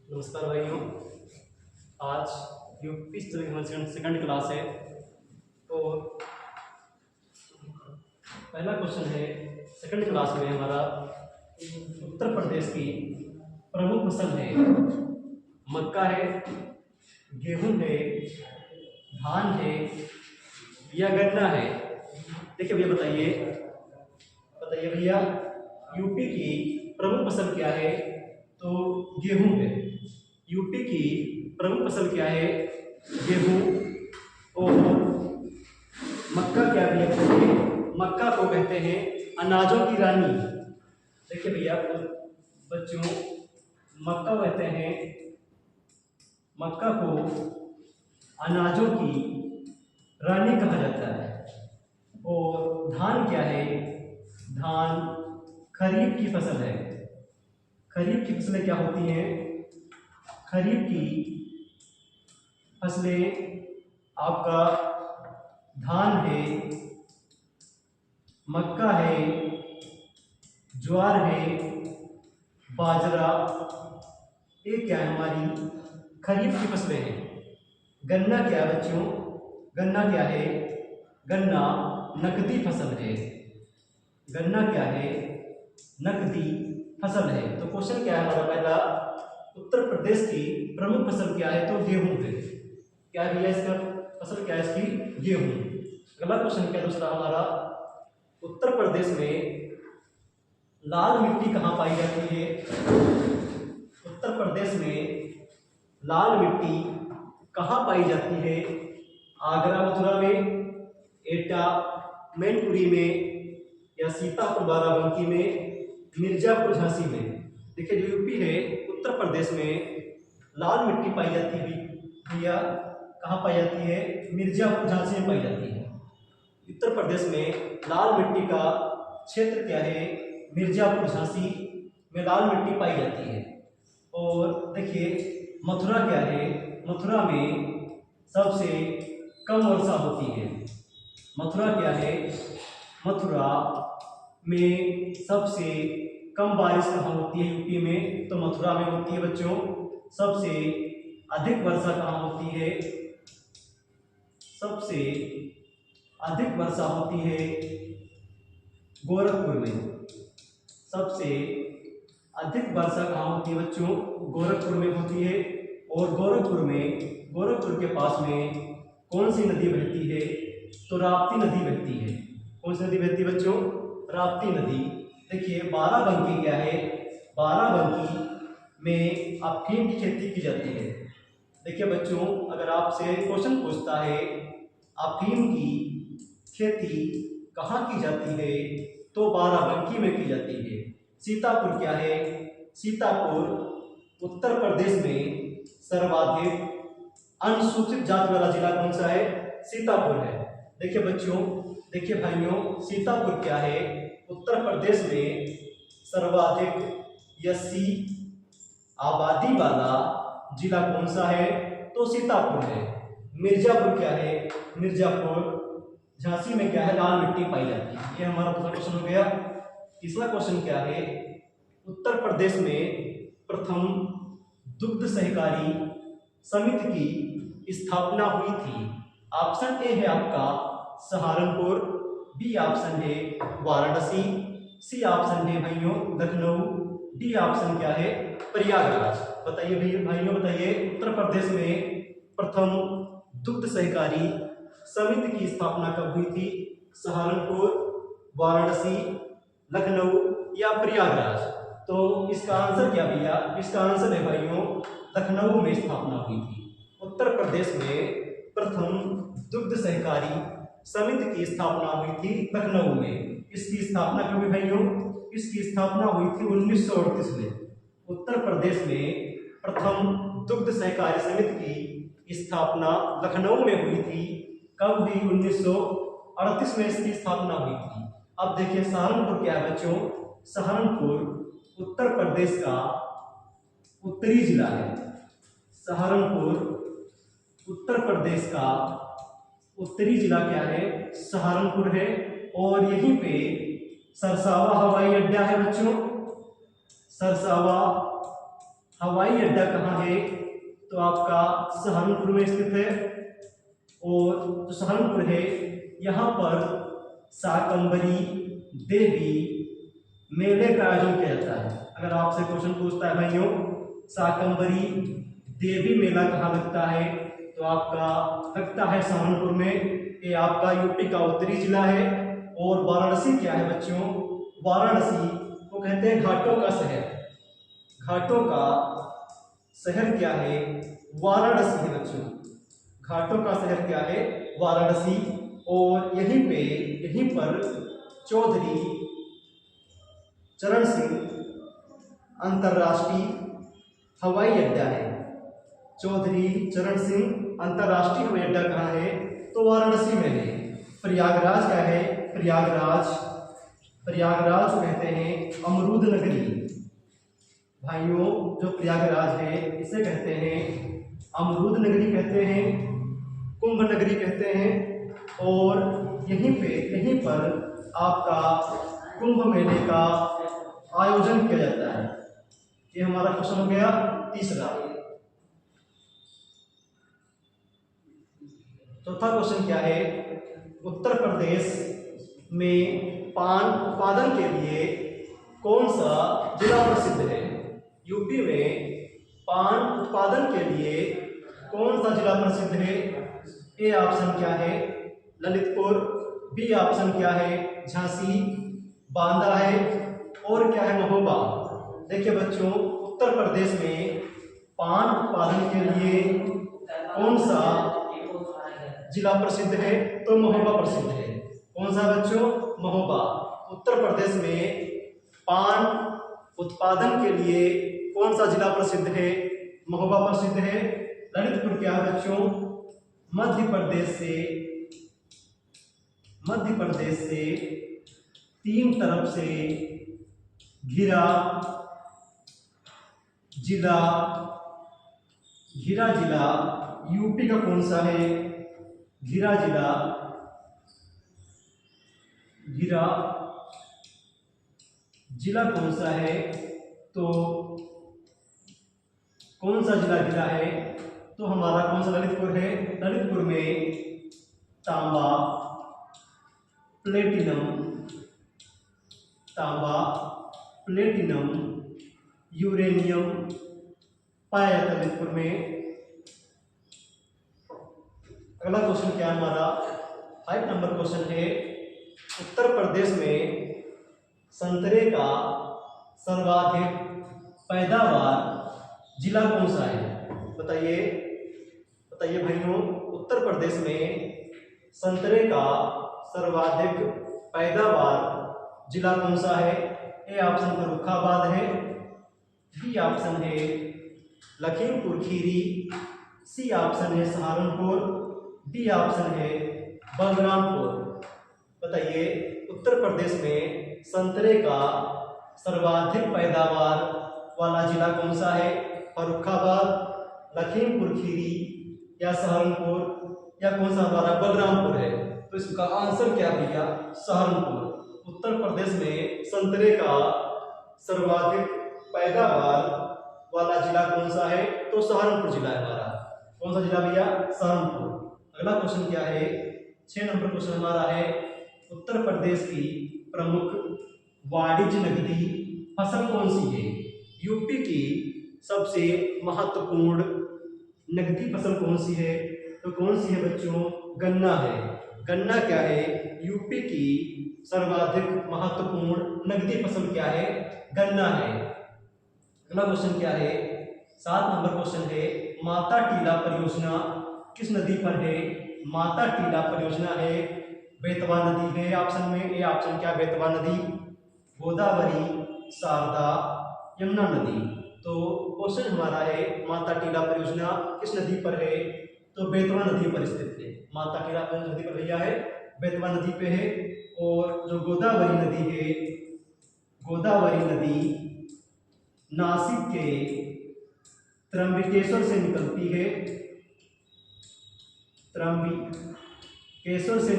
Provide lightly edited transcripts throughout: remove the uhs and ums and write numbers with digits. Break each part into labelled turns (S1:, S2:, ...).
S1: नमस्कार भाइयों। आज यूपी सेकंड क्लास है। तो पहला क्वेश्चन है सेकंड क्लास में हमारा उत्तर प्रदेश की प्रमुख फसल है। मक्का है, गेहूं है, धान है या गन्ना है। देखिए भैया बताइए भैया, यूपी की प्रमुख फसल क्या है? तो गेहूं है। यूपी की प्रमुख फसल क्या है? गेहूं। और मक्का क्या कहते हैं? मक्का को कहते हैं अनाजों की रानी। देखिए भैया बच्चों, मक्का कहते हैं, मक्का को अनाजों की रानी कहा जाता है। और धान क्या है? धान खरीफ की फसल है। खरीफ की फसलें क्या होती हैं? खरीफ की फसलें आपका धान है, मक्का है, ज्वार है, बाजरा, ये क्या है? हमारी खरीफ की फसलें हैं। गन्ना क्या है बच्चों? गन्ना क्या है? गन्ना नकदी फसल है। गन्ना क्या है? नकदी फसल है। तो क्वेश्चन क्या है हमारा पहला? उत्तर प्रदेश की प्रमुख फसल क्या है? तो गेहूं है। क्या है इसका फसल क्या है? इसकी गेहूं। अगला क्वेश्चन क्या है दूसरा हमारा? उत्तर प्रदेश में लाल मिट्टी कहाँ पाई जाती है? उत्तर प्रदेश में लाल मिट्टी कहाँ पाई जाती है? आगरा मथुरा में, एटा मैनपुरी में, या सीतापुर बाराबंकी में, मिर्जापुर झांसी में। देखिए जो यूपी है, उत्तर प्रदेश में लाल मिट्टी पाई जाती है भैया, कहाँ पाई जाती है? मिर्जापुर झांसी में पाई जाती है। उत्तर प्रदेश में लाल मिट्टी का क्षेत्र क्या है? मिर्जापुर झांसी में लाल मिट्टी पाई जाती है। और देखिए मथुरा क्या है? मथुरा में सबसे कम वर्षा होती है। मथुरा क्या है? मथुरा में सबसे कम बारिश कहाँ होती है यूपी में? तो मथुरा में होती है बच्चों। सबसे अधिक वर्षा कहाँ होती है? सबसे अधिक वर्षा होती है गोरखपुर में। सबसे अधिक वर्षा कहाँ होती है बच्चों? गोरखपुर में होती है। और गोरखपुर के पास में कौन सी नदी बहती है? तो राप्ती नदी बहती है। कौन सी नदी बहती है बच्चों? राप्ती नदी। देखिए बाराबंकी क्या है? बाराबंकी में अफीम की खेती की जाती है। देखिए बच्चों, अगर आपसे क्वेश्चन पूछता है अफीम की खेती कहाँ की जाती है? तो बाराबंकी में की जाती है। सीतापुर क्या है? सीतापुर उत्तर प्रदेश में सर्वाधिक अनुसूचित जाति वाला जिला कौन सा है? सीतापुर है। देखिए बच्चों, देखिए भाइयों, सीतापुर क्या है? उत्तर प्रदेश में सर्वाधिक एससी आबादी वाला जिला कौन सा है? तो सीतापुर है। मिर्जापुर क्या है? मिर्जापुर झांसी में क्या है? लाल मिट्टी पाई जाती है। ये हमारा दूसरा क्वेश्चन हो गया। तीसरा क्वेश्चन क्या है? उत्तर प्रदेश में प्रथम दुग्ध सहकारी समिति की स्थापना हुई थी। ऑप्शन ए है आपका सहारनपुर, बी ऑप्शन है वाराणसी, सी ऑप्शन है भाइयों लखनऊ, डी ऑप्शन क्या है? प्रयागराज। बताइए भाइयों बताइए, उत्तर प्रदेश में प्रथम दुग्ध सहकारी समिति की स्थापना कब हुई थी? सहारनपुर, वाराणसी, लखनऊ या प्रयागराज? तो इसका आंसर क्या भैया? इसका आंसर है भाइयों लखनऊ में स्थापना हुई थी। उत्तर प्रदेश में प्रथम दुग्ध सहकारी समिति की स्थापना हुई थी लखनऊ में। इसकी स्थापना कब हुई भाइयों? इसकी स्थापना हुई थी 1938 में। उत्तर प्रदेश में प्रथम दुग्ध सहकारी समिति की स्थापना लखनऊ में हुई थी। कब हुई? 1938 में इसकी स्थापना हुई थी। अब देखिए सहारनपुर क्या है बच्चों? सहारनपुर उत्तर प्रदेश का उत्तरी जिला है। सहारनपुर उत्तर प्रदेश का उत्तरी जिला क्या है? सहारनपुर है। और यहीं पे सरसावा हवाई अड्डा है बच्चों। सरसावा हवाई अड्डा कहाँ है? तो आपका सहारनपुर में स्थित है। और जो सहारनपुर है यहाँ पर शाकंभरी देवी मेले का आयोजन किया जाता है। अगर आपसे क्वेश्चन पूछता है भाइयों शाकंभरी देवी मेला कहाँ लगता है, तो आपका लगता है सहारनपुर में। ये आपका यूपी का उत्तरी जिला है। और वाराणसी क्या है बच्चों? वाराणसी को कहते हैं घाटों का शहर। घाटों का शहर क्या है? वाराणसी है बच्चों। घाटों का शहर क्या है? वाराणसी। और यहीं पर चौधरी चरण सिंह अंतर्राष्ट्रीय हवाई अड्डा है। चौधरी चरण सिंह अंतर्राष्ट्रीय हवाई अड्डा कहाँ है? तो वाराणसी में है। प्रयागराज क्या है? प्रयागराज को कहते हैं अमरूद नगरी। भाइयों जो प्रयागराज है इसे कहते हैं अमरूद नगरी कहते हैं, कुंभ नगरी कहते हैं। और यहीं पर आपका कुंभ मेले का आयोजन किया जाता है। ये हमारा क्वेश्चन हो गया तीसरा। चौथा क्वेश्चन क्या है? उत्तर प्रदेश में पान उत्पादन के लिए कौन सा जिला प्रसिद्ध है? यूपी में पान उत्पादन के लिए कौन सा जिला प्रसिद्ध है? ए ऑप्शन क्या है? ललितपुर। बी ऑप्शन क्या है? झांसी। बांदा है। और क्या है? महोबा। देखिए बच्चों उत्तर प्रदेश में पान उत्पादन के लिए कौन सा जिला प्रसिद्ध है? तो महोबा प्रसिद्ध है। कौन सा बच्चों? महोबा। उत्तर प्रदेश में पान उत्पादन के लिए कौन सा जिला प्रसिद्ध है? महोबा प्रसिद्ध है। ललितपुर क्या है बच्चों? मध्य प्रदेश से तीन तरफ से घिरा जिला यूपी का कौन सा है? घिरा जिला कौन सा है? तो कौन सा जिला घिरा है? तो हमारा कौन सा ललितपुर है। ललितपुर में तांबा प्लेटिनम यूरेनियम पाया जाता है ललितपुर में। अगला क्वेश्चन क्या है हमारा? 5 नंबर क्वेश्चन है उत्तर प्रदेश में संतरे का सर्वाधिक पैदावार जिला कौन सा है? बताइए भाइयों उत्तर प्रदेश में संतरे का सर्वाधिक पैदावार जिला कौन सा है? ए ऑप्शन फर्रुखाबाद है। बी ऑप्शन है लखीमपुर खीरी। सी ऑप्शन है सहारनपुर। डी ऑप्शन है बलरामपुर। बताइए उत्तर प्रदेश में संतरे का सर्वाधिक पैदावार वाला जिला कौन सा है? फर्रुखाबाद, लखीमपुर खीरी या सहारनपुर या कौन सा हमारा बलरामपुर है? तो इसका आंसर क्या भैया? सहारनपुर। उत्तर प्रदेश में संतरे का सर्वाधिक पैदावार वाला जिला कौन सा है? तो सहारनपुर जिला है हमारा। कौन सा जिला भैया? सहारनपुर। अगला क्वेश्चन क्या है? 6 नंबर क्वेश्चन हमारा है उत्तर प्रदेश की प्रमुख वाणिज्य नकदी फसल कौन सी है? यूपी की सबसे महत्वपूर्ण नकदी फसल कौन सी है? तो कौन सी है बच्चों? गन्ना है। गन्ना क्या है? यूपी की सर्वाधिक महत्वपूर्ण नकदी फसल क्या है? गन्ना है। अगला क्वेश्चन क्या है? 7 नंबर क्वेश्चन है माता टीला परियोजना किस नदी पर है? माता टीला परियोजना है बेतवा नदी है ऑप्शन में। ए ऑप्शन क्या? बेतवा नदी, गोदावरी, शारदा, यमुना नदी। तो क्वेश्चन हमारा है माता टीला परियोजना किस नदी पर है? तो बेतवा नदी पर स्थित है। माता टीला नदी पर भैया है, बेतवा नदी पे है। और जो गोदावरी नदी है, गोदावरी नदी नासिक के त्र्यंबकेश्वर से निकलती है। त्र्यंबकेश्वर से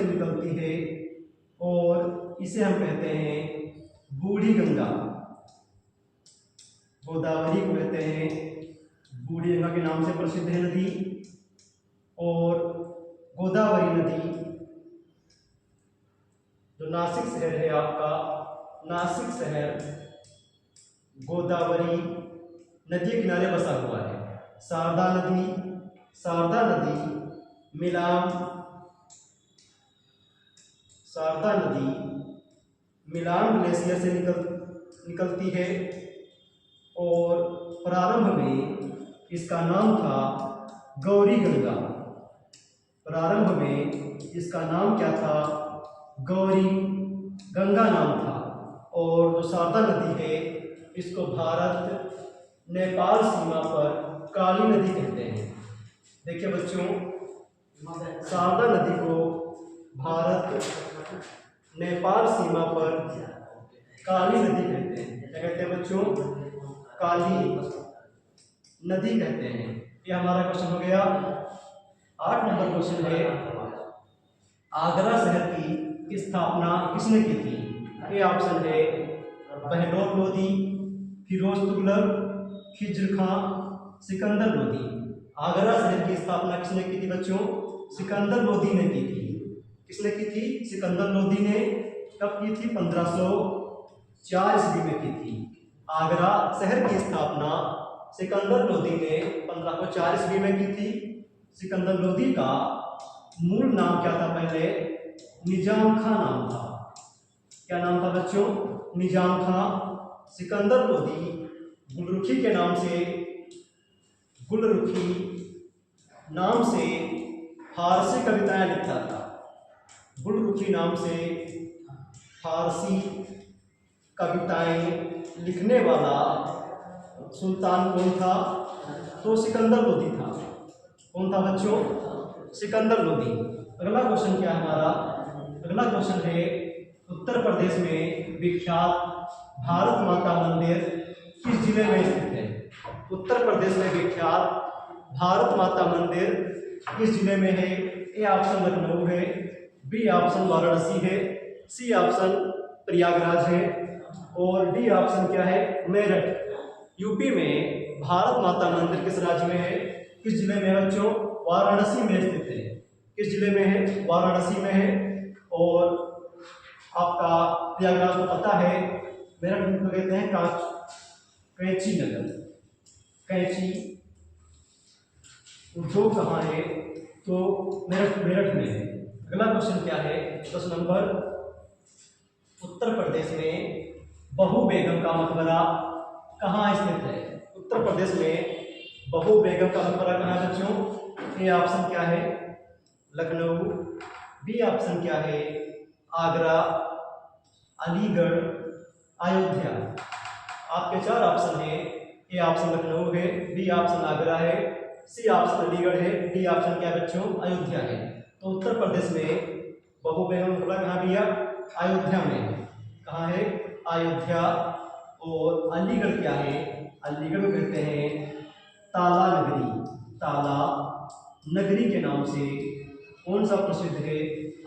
S1: निकलती है और इसे हम कहते हैं बूढ़ी गंगा, गोदावरी को कहते हैं बूढ़ी गंगा के नाम से प्रसिद्ध है नदी। और गोदावरी नदी जो नासिक शहर है आपका, नासिक शहर गोदावरी नदी के किनारे बसा हुआ है। शारदा नदी, शारदा नदी मिलान, शारदा नदी मिलान ग्लेशियर से निकलती है और प्रारंभ में इसका नाम था गौरी गंगा। प्रारंभ में इसका नाम क्या था? गौरी गंगा नाम था। और जो शारदा नदी है इसको भारत नेपाल सीमा पर काली नदी कहते हैं। देखिए बच्चों, शारदा नदी को भारत नेपाल सीमा पर काली नदी कहते हैं। क्या कहते हैं बच्चों? काली नदी कहते हैं। ये हमारा क्वेश्चन हो गया। 8 नंबर क्वेश्चन है, आगरा शहर की स्थापना किसने की थी? ए ऑप्शन है बहलोल लोदी, फिरोज तुगलक, खिज्र खां, सिकंदर लोदी। आगरा शहर की स्थापना किसने की थी बच्चों? सिकंदर लोदी ने की थी। किसने की थी? सिकंदर लोदी ने। कब की थी? 1504 ईस्वी में की थी। आगरा शहर की स्थापना सिकंदर लोदी ने 1504 ईस्वी में की थी। सिकंदर लोदी का मूल नाम क्या था? पहले निजाम खां नाम था। क्या नाम था बच्चों? निजाम खां। सिकंदर लोदी गुलरुखी के नाम से, गुलरुखी नाम से फारसी कविताएं लिखता था। गुलरुखी नाम से फारसी कविताएं लिखने वाला सुल्तान कौन था? तो सिकंदर लोदी था। कौन था बच्चों? सिकंदर लोदी। अगला क्वेश्चन क्या है हमारा? अगला क्वेश्चन है, उत्तर प्रदेश में विख्यात भारत माता मंदिर किस जिले में स्थित है? उत्तर प्रदेश में विख्यात भारत माता मंदिर किस जिले में है? ए ऑप्शन लखनऊ है, बी ऑप्शन वाराणसी है, सी ऑप्शन प्रयागराज है और डी ऑप्शन क्या है? मेरठ। यूपी में भारत माता मंदिर किस राज्य में है? किस जिले में है बच्चों? वाराणसी में स्थित है। किस जिले में है? वाराणसी में है। और आपका प्रयागराज को पता है, मेरठ को कहते हैं कैंची नगर। कैंची जो कहाँ है? तो मेरठ में है। अगला क्वेश्चन क्या है? 10 नंबर, उत्तर प्रदेश में बहू बेगम का मकबरा कहाँ स्थित है? उत्तर प्रदेश में बहू बेगम का मकबरा कहाँ है बच्चों? ए ऑप्शन क्या है? लखनऊ, बी ऑप्शन क्या है? आगरा, अलीगढ़, अयोध्या। आपके 4 ऑप्शन है। ए ऑप्शन लखनऊ है, बी ऑप्शन आगरा है, सी ऑप्शन अलीगढ़ है, डी ऑप्शन क्या है बच्चों? अयोध्या है। तो उत्तर प्रदेश में बहू बेगम मकबरा कहाँ भैया? अयोध्या में। कहाँ है? अयोध्या। और अलीगढ़ क्या है? अलीगढ़ को कहते हैं ताला नगरी। ताला नगरी के नाम से कौन सा प्रसिद्ध है?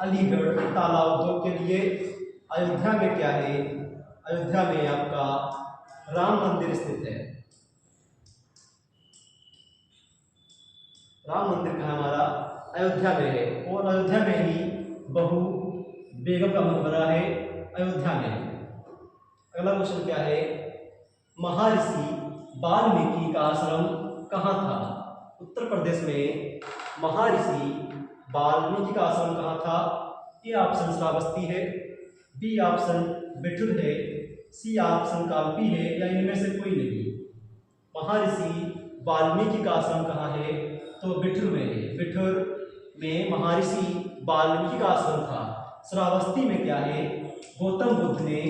S1: अलीगढ़ ताला उद्योग के लिए। अयोध्या में क्या है? अयोध्या में आपका राम मंदिर स्थित है। राम मंदिर कहाँ हमारा? अयोध्या में है। और अयोध्या में ही बहू बेगम का मकबरा है, अयोध्या में। अगला क्वेश्चन क्या है? महर्षि वाल्मीकि का आश्रम कहाँ था? उत्तर प्रदेश में महर्षि वाल्मीकि का आश्रम कहाँ था? ए ऑप्शन श्रावस्ती है, बी ऑप्शन बिठूर है, सी ऑप्शन कालपी है या इनमें से कोई नहीं। महर्षि वाल्मीकि का आश्रम कहाँ है? तो बिठूर में है। बिठूर में महर्षि वाल्मीकि का आश्रम था। श्रावस्ती में क्या है? गौतम बुद्ध ने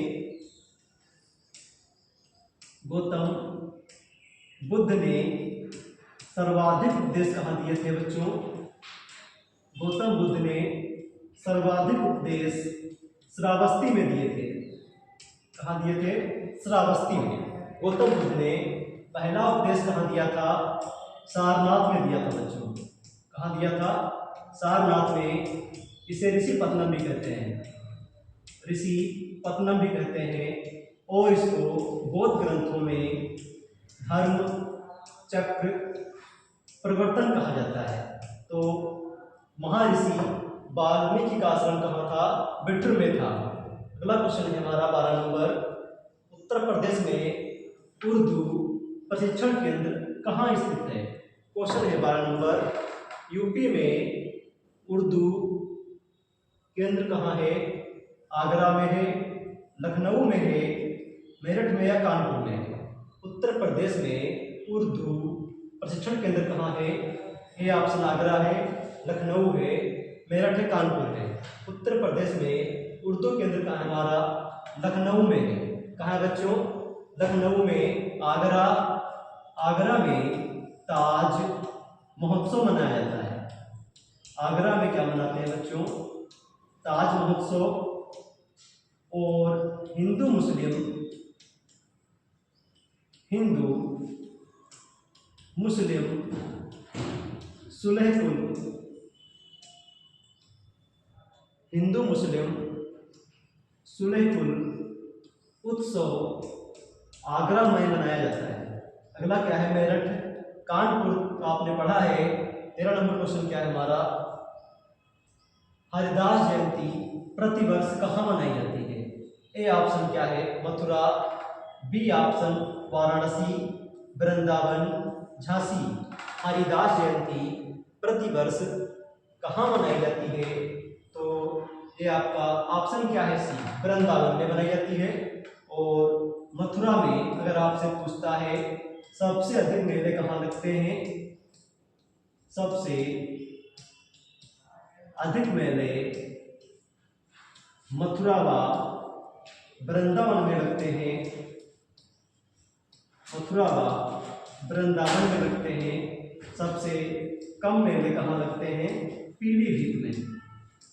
S1: सर्वाधिक उपदेश कहाँ दिए थे बच्चों? गौतम बुद्ध ने सर्वाधिक उपदेश श्रावस्ती में दिए थे। कहाँ दिए थे? श्रावस्ती में। गौतम बुद्ध ने पहला उपदेश कहाँ दिया था? सारनाथ में दिया था बच्चों। कहाँ दिया था? सारनाथ में। इसे ऋषि पत्तनम भी कहते हैं, ऋषि पत्तनम भी कहते हैं। और इसको बौद्ध ग्रंथों में धर्म चक्र प्रवर्तन कहा जाता है। तो महर्षि वाल्मीकि का आश्रम कहाँ था? बिठूर में था। अगला क्वेश्चन है हमारा 12 नंबर, उत्तर प्रदेश में उर्दू प्रशिक्षण केंद्र कहाँ स्थित है? क्वेश्चन है 12 नंबर, यूपी में उर्दू केंद्र कहाँ है? आगरा में है, लखनऊ में है, मेरठ में या कानपुर में है? उत्तर प्रदेश में उर्दू प्रशिक्षण केंद्र कहाँ है? ए ऑप्शन आगरा है, लखनऊ है, मेरठ है, कानपुर है। उत्तर प्रदेश में उर्दू केंद्र कहाँ है हमारा? लखनऊ में है। कहाँ है बच्चों? लखनऊ में। आगरा में ताज महोत्सव मनाया जाता है। आगरा में क्या मनाते हैं बच्चों? ताज महोत्सव। और हिंदू मुस्लिम सुलह उत्सव आगरा में मनाया जाता है। अगला क्या है? मेरठ। कानपुर आपने पढ़ा है। 13 नंबर क्वेश्चन क्या है हमारा? हरिदास जयंती प्रतिवर्ष कहाँ मनाई जाती है? ए ऑप्शन क्या है? Mathura, B option Varanasi, Vrindavan, Jhansi. हरिदास जयंती प्रतिवर्ष कहाँ मनाई जाती है? तो ये आपका ऑप्शन क्या है? सी, वृंदावन में मनाई जाती है। और मथुरा में अगर आपसे पूछता है सबसे अधिक मेले कहाँ लगते हैं? सबसे अधिक मेले मथुरा व वृंदावन में लगते हैं। मथुरा व वृंदावन में लगते हैं। सबसे कम मेले कहाँ लगते हैं? पीलीभीत में।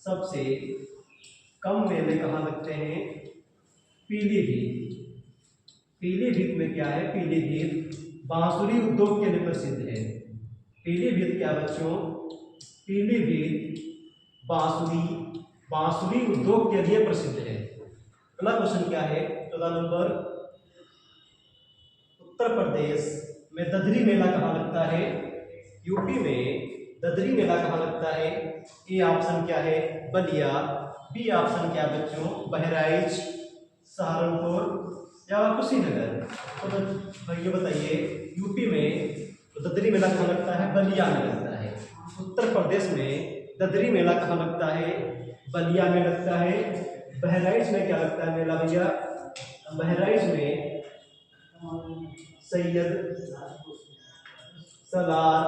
S1: सबसे कम मेले कहाँ लगते हैं? पीलीभीत। पीलीभीत में क्या है? पीलीभीत बांसुरी उद्योग के लिए प्रसिद्ध है। पीलीभीत क्या बच्चों? पीलीभीत बांसुरी उद्योग के लिए प्रसिद्ध है। अगला क्वेश्चन क्या है? 14 नंबर, उत्तर प्रदेश में ददरी मेला कहाँ लगता है? यूपी में ददरी मेला कहाँ लगता है? ए ऑप्शन क्या है? बलिया, बी ऑप्शन क्या बच्चों? बहराइच, सहारनपुर या कुशीनगर। तो भैया बताइए, यूपी में तो ददरी मेला कहाँ लगता है? बलिया में लगता है। उत्तर प्रदेश में ददरी मेला कहाँ लगता है? बलिया में लगता है। बहराइच में क्या लगता है मेला भैया? बहराइच में सैयद सलार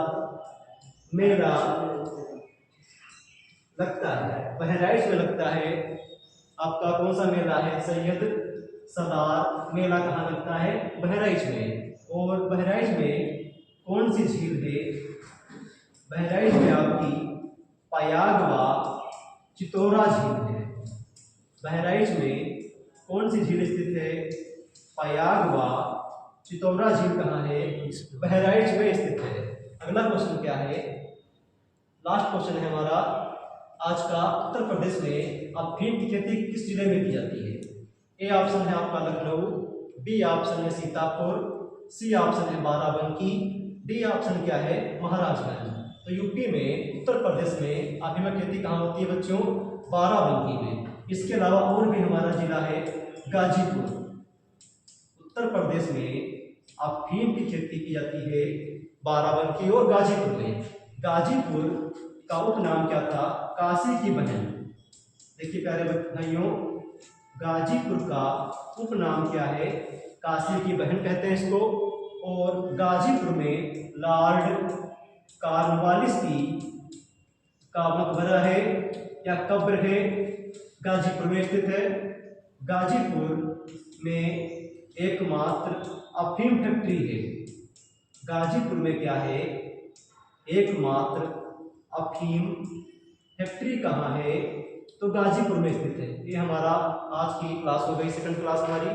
S1: मेला लगता है। बहराइच में लगता है। आपका कौन सा मेला है? सैयद सलार मेला कहाँ लगता है? बहराइच में। और बहराइच में कौन सी झील है? बहराइच में आपकी पयाग व चितौरा झील है। बहराइच में कौन सी झील स्थित है? पयाग व चितौरा झील कहाँ है? बहराइच में स्थित है। अगला क्वेश्चन क्या है? लास्ट क्वेश्चन है हमारा आज का। उत्तर प्रदेश में अफीम की खेती किस जिले में की जाती है? ए ऑप्शन है आपका लखनऊ, बी ऑप्शन है सीतापुर, सी ऑप्शन है बाराबंकी, डी ऑप्शन क्या है? महाराजगंज। तो यूपी में उत्तर प्रदेश में अफीम की खेती कहाँ होती है बच्चों? बाराबंकी में। इसके अलावा और भी हमारा जिला है गाजीपुर। उत्तर प्रदेश में अफीम की खेती की जाती है बाराबंकी और गाजीपुर में। गाजीपुर का उपनाम क्या था? काशी की बहन। देखिए प्यारे भाइयों, गाजीपुर का उपनाम क्या है? काशी की बहन कहते हैं इसको। और गाजीपुर में लॉर्ड कॉर्नवालिस का मकबरा है या कब्र है, गाजीपुर में स्थित है। गाजीपुर में एकमात्र अफीम फैक्ट्री है। गाजीपुर में क्या है? एकमात्र अफीम फैक्ट्री कहाँ है? तो गाजीपुर में स्थित है। ये हमारा आज की क्लास हो गई, सेकंड क्लास हमारी।